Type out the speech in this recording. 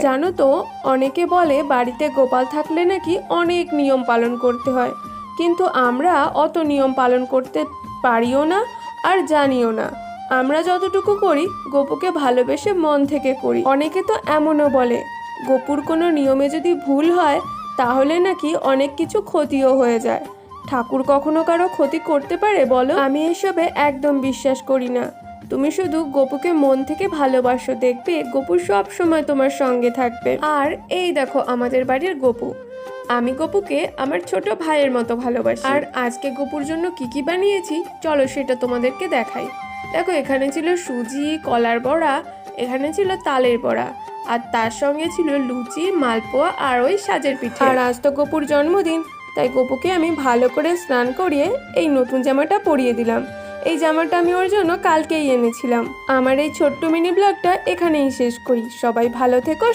জানো তো, অনেকে বলে বাড়িতে গোপাল থাকলে নাকি অনেক নিয়ম পালন করতে হয়, কিন্তু আমরা অত নিয়ম পালন করতে পারিও না আর জানিও না। আমরা যতটুকু করি গোপুকে ভালোবেসে মন থেকে করি। অনেকে তো এমনও বলে গোপুর কোনো নিয়মে যদি ভুল হয় তাহলে নাকি অনেক কিছু ক্ষতিও হয়ে যায়। ঠাকুর কখনো কারো ক্ষতি করতে পারে বলো? আমি এসবে একদম বিশ্বাস করি না। তুমি শুধু গোপুকে মন থেকে ভালোবাসো, দেখবে গোপু সব সময় তোমার সঙ্গে থাকবে। আর এই দেখো আমাদের বাড়ির গোপু, আমি গোপুকে আমার ছোট ভাইয়ের মতো ভালোবাসি। আর আজকে গোপুর জন্য কি কি বানিয়েছি চলো সেটা তোমাদেরকে দেখাই। দেখো, এখানে ছিল সুজি, কলার বড়া, এখানে ছিল তালের বড়া, আর তার সঙ্গে ছিল লুচি, মালপোয়া আর ওই সাজের পিঠে। আর আজ তো গোপুর জন্মদিন, তাই গোপুকে আমি ভালো করে স্নান করিয়ে এই নতুন জামাটা পরিয়ে দিলাম। এই জামাটা আমি ওর জন্য কালকেই এনেছিলাম। আমার এই ছোট্ট মিনি ব্লগটা এখানেই শেষ করি। সবাই ভালো থেকো।